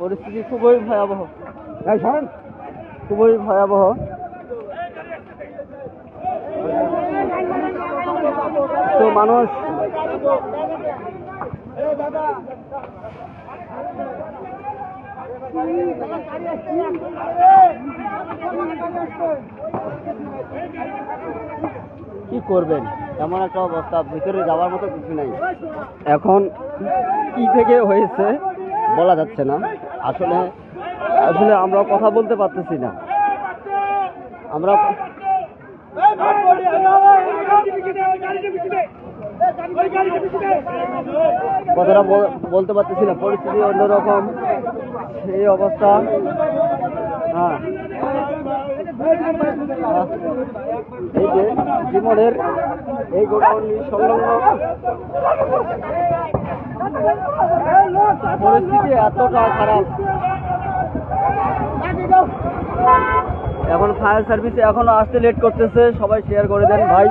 পরিস্থিতি খুবই ভয়াবহ, খুবই ভয়াবহ। তো মানুষ কি করবেন, এমন একটা অবস্থা, ভিতরে যাওয়ার মতো কিছু নাই। এখন কি থেকে হয়েছে বলা যাচ্ছে না, আসলে আসলে আমরা কথা বলতে পারতেছি না। আমরা কথাটা বলতে পারতেছি না, পরিস্থিতি অন্যরকম, সেই অবস্থা। হ্যাঁ, এই যে জীবনের এই গোডাউন সংলগ্ন পরিস্থিতি এতটা খারাপ। এখন ফায়ার সার্ভিস এখনো আসতে লেট করতেছে, সবাই শেয়ার করে দেন ভাই।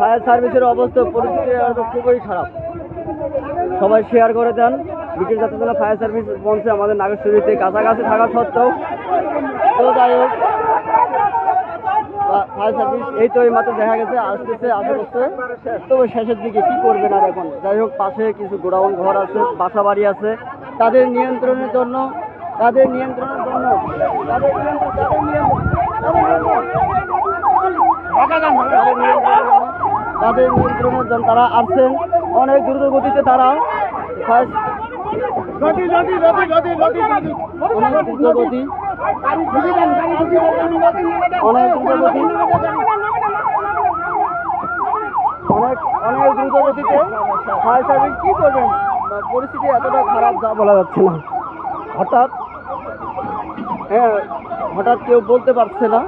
ফায়ার সার্ভিসের অবস্থা পরিস্থিতি খুবই খারাপ, সবাই শেয়ার করে দেন। বিকেল যাত্রা ফায়ার সার্ভিস পৌঁছে আমাদের নাগেশ্বরীতে কাছাকাছি থাকা সত্ত্বেও, তো যাই হোক ফায়ার সার্ভিস এই তো এই মাত্র দেখা গেছে আসতেছে, আশা করছে, তবে শেষের দিকে কি করবেন আর এখন। যাই হোক, পাশে কিছু গোডাউন ঘর আছে, বাসা বাড়ি আছে, তাদের নিয়ন্ত্রণের জন্য তারা আসছেন অনেক দ্রুত গতিতে। তারা অনেক দ্রুত গতি, অনেক দ্রুত গতিতে ফায়ার সার্ভিস কি করবেন, পরিস্থিতি এতটা খারাপ যা বলা যাচ্ছে না। হঠাৎ কেউ বলতে পারছে না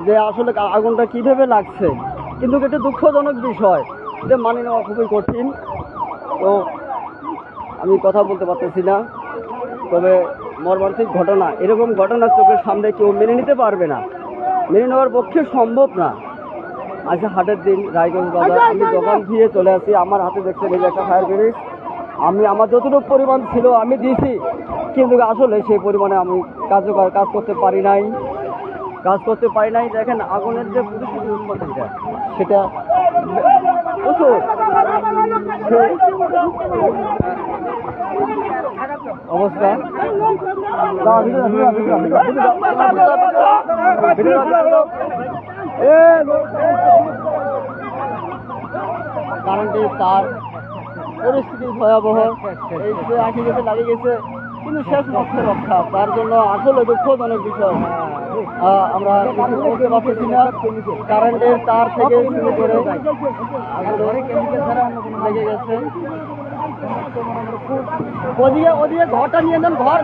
যে আসলে আগুনটা কিভাবে লাগছে, কিন্তু এটা দুঃখজনক বিষয়, এটা মানি নেওয়া খুবই কঠিন। তো আমি কথা বলতে পারতেছি না, তবে মর্মান্তিক ঘটনা, এরকম ঘটনা চোখের সামনে কেউ মেনে নিতে পারবে না, মেনে নেওয়ার পক্ষে সম্ভব না। আজকে হাটের দিন, রায়গঞ্জ বাজার, আমি দোকান দিয়ে চলে আসি, আমার হাতে দেখতে গেলে একটা ফায়ার ব্রিগেড, আমি আমার যতটুকু পরিমাণ ছিল আমি দিয়েছি, কিন্তু আসলে সেই পরিমাণে আমি কাজ করতে পারি নাই। দেখেন আগুনের যে পরিস্থিতি উৎপত্তিটা, সেটা প্রচুর অবস্থা। কারেন্টের তার, পরিস্থিতি ভয়াবহ, এই যে আঁকি গেছে লাগিয়ে গেছে, কিন্তু শেষ পক্ষে রক্ষা, তার জন্য আসলে দুঃখজনক বিষয়। আমরা বলতে পারতেছি না, কারেন্টের তার থেকে শুরু করে লেগে গেছে। ওদিকে ঘরটা নিয়ে নেন, ঘর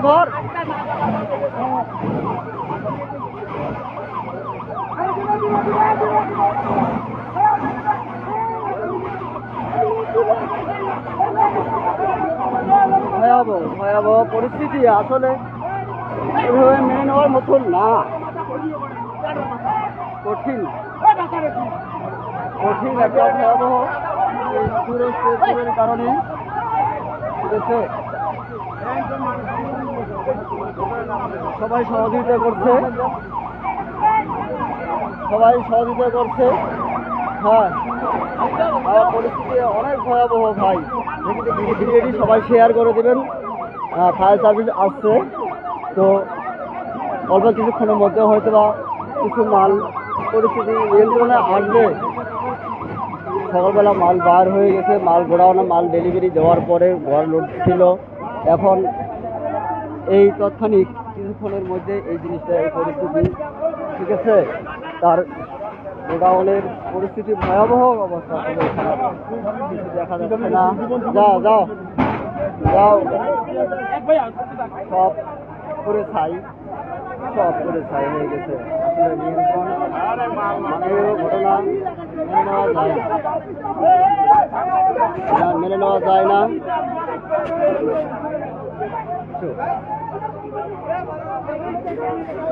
ভয়াবহ পরিস্থিতি, আসলে এভাবে মেনে নেওয়ার মতন না, কঠিন একটা ভয়াবহ কারণে। সবাই সহযোগিতা করছে, হ্যাঁ, পরিস্থিতি অনেক ভয়াবহ ভাই। ভিডিওটি সবাই শেয়ার করে দেবেন। ফায়ার সার্ভিস আসছে, তো অল্প কিছুক্ষণের মধ্যে হয়তো বা কিছু মাল পরিস্থিতি নিয়ন্ত্রণে আসবে। সকালবেলা মাল বার হয়ে গেছে, মাল গোডাউনে মাল ডেলিভারি দেওয়ার পরে ঘর লোড ছিল। এখন এই তৎক্ষণিক কিছুক্ষণের মধ্যে এই জিনিসটা, এই পরিস্থিতি, ঠিক আছে, তার গোডাউনের পরিস্থিতি ভয়াবহ অবস্থা, খুবই খারাপ, কিছু দেখা যাচ্ছে না। যাও সব করে ছাই হয়ে গেছে। আসলে নিয়ন্ত্রণ ঘটনা মেনে নেওয়া যায় না।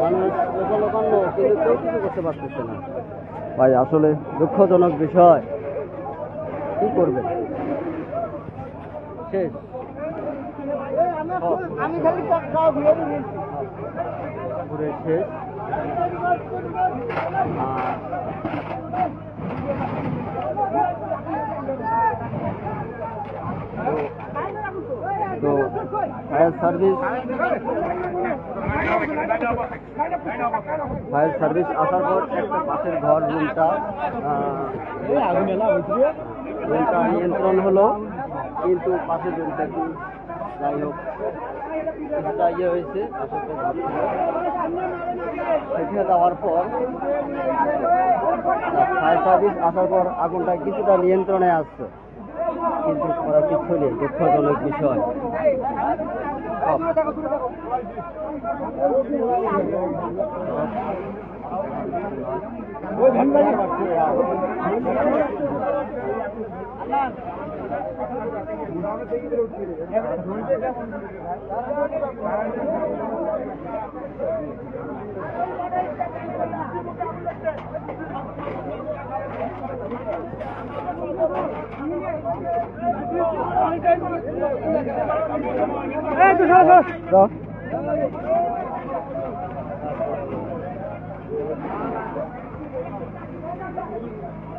মানুষ লোকান্য, কিন্তু কেউ কিছু করতে পারতেছে না ভাই, আসলে দুঃখজনক বিষয়। কি করবে, শেষ। আমি খালি ঘুরে শেষ। তো ফায়ার সার্ভিস আসার পর একটা পাশের ঘর রুমটা নিয়ন্ত্রণ হলো, কিন্তু পাশের রুমটা কি যাই হোক কিছুটা ইয়ে হয়েছে। সেখানে যাওয়ার পর ফায়ার সার্ভিস আসার পর আগুনটা কিছুটা নিয়ন্ত্রণে আসছে, কিন্তু করার কিছু নেই, দুঃখজনক বিষয়।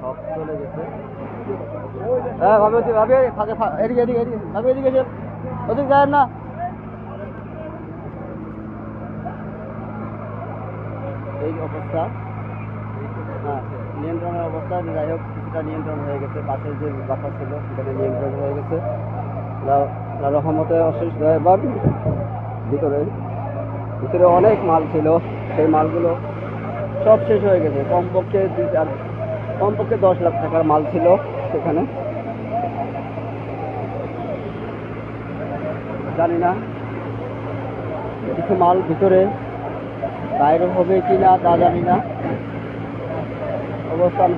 সব চলে গেছে। হ্যাঁ ভাবি ভাবি এদিকে এদিকে এদিকে ভাবি এদিকে ওদিক যায় না। এই অবস্থা, হ্যাঁ নিয়ন্ত্রণের অবস্থা। যাই হোক কিছুটা নিয়ন্ত্রণ হয়ে গেছে, পাশের যে বাসা ছিল সেখানে নিয়ন্ত্রণ হয়ে গেছে। রহমতে অশেষ দয়াবান। ভিতরে অনেক মাল ছিল, সেই মালগুলো সব শেষ হয়ে গেছে। কমপক্ষে 10 লাখ টাকার মাল ছিল সেখানে। জানি না কিছু মাল ভিতরে বাইরে হবে কিনা তা জানি না। অবস্থান